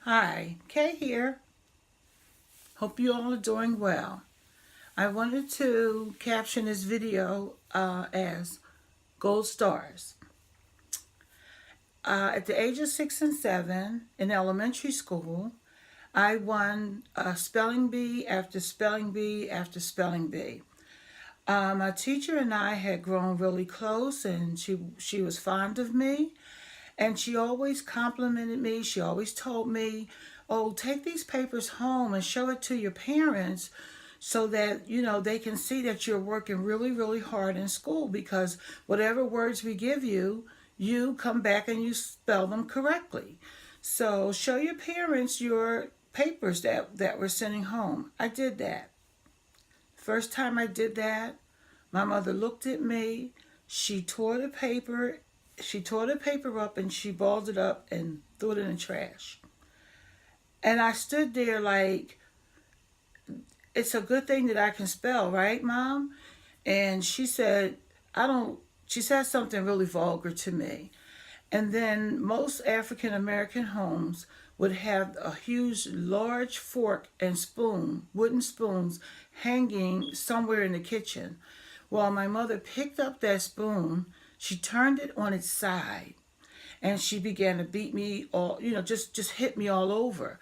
Hi, Kay here. Hope you all are doing well. I wanted to caption this video as Gold Stars. At the age of 6 and 7 in elementary school, I won spelling bee after spelling bee after spelling bee. My teacher and I had grown really close, and she was fond of me. And she always complimented me. She always told me, "Oh, take these papers home and show it to your parents so that, they can see that you're working really, really hard in school because whatever words we give you, you come back and you spell them correctly. So show your parents your papers that we're sending home." I did that. First time I did that, my mother looked at me. She tore the paper. She tore the paper up and she balled it up and threw it in the trash. And I stood there like, it's a good thing that I can spell, right, Mom? And she said, I don't, she said something really vulgar to me. And then most African American homes would have a huge, large fork and spoon, wooden spoons, hanging somewhere in the kitchen. Well, my mother picked up that spoon, she turned it on its side, and she began to beat me all, just hit me all over.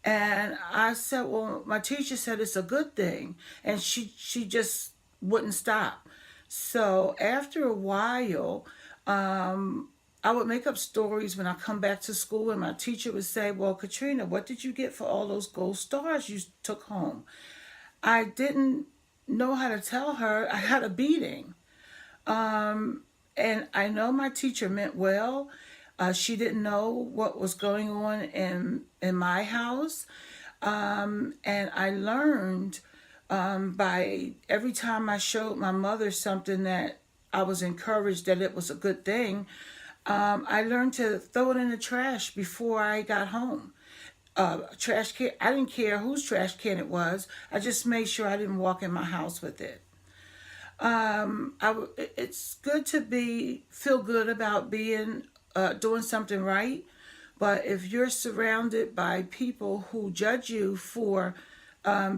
And I said, well, my teacher said it's a good thing. And she just wouldn't stop. So after a while, I would make up stories when I come back to school, and my teacher would say, well, Katrina, what did you get for all those gold stars you took home? I didn't know how to tell her I had a beating. And I know my teacher meant well. She didn't know what was going on in my house. And I learned by every time I showed my mother something that I was encouraged that it was a good thing, I learned to throw it in the trash before I got home. Trash can. I didn't care whose trash can it was. I just made sure I didn't walk in my house with it. It's good to feel good about being doing something right, but if you're surrounded by people who judge you for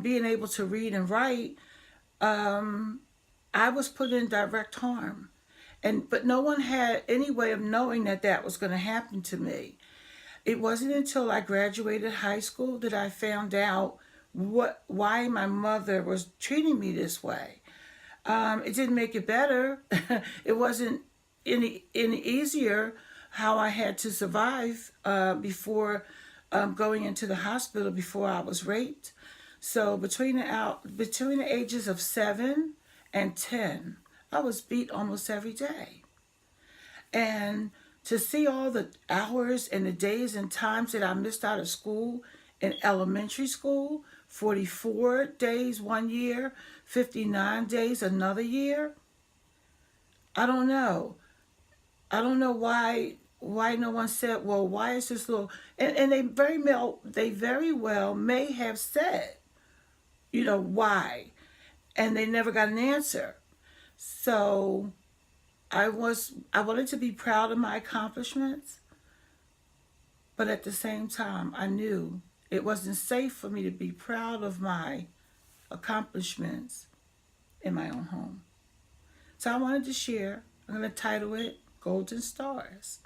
being able to read and write, I was put in direct harm, but no one had any way of knowing that that was going to happen to me. It wasn't until I graduated high school that I found out why my mother was treating me this way. It didn't make it better. It wasn't any easier how I had to survive before going into the hospital before I was raped. So between the ages of 7 and 10, I was beat almost every day. And to see all the hours and the days and times that I missed out of school in elementary school, 44 days one year, 59 days another year, I don't know. I don't know why no one said, well, why is this little, and they very well may have said, why, and they never got an answer. So I wanted to be proud of my accomplishments, but at the same time I knew it wasn't safe for me to be proud of my accomplishments in my own home. So I wanted to share. I'm going to title it Golden Stars.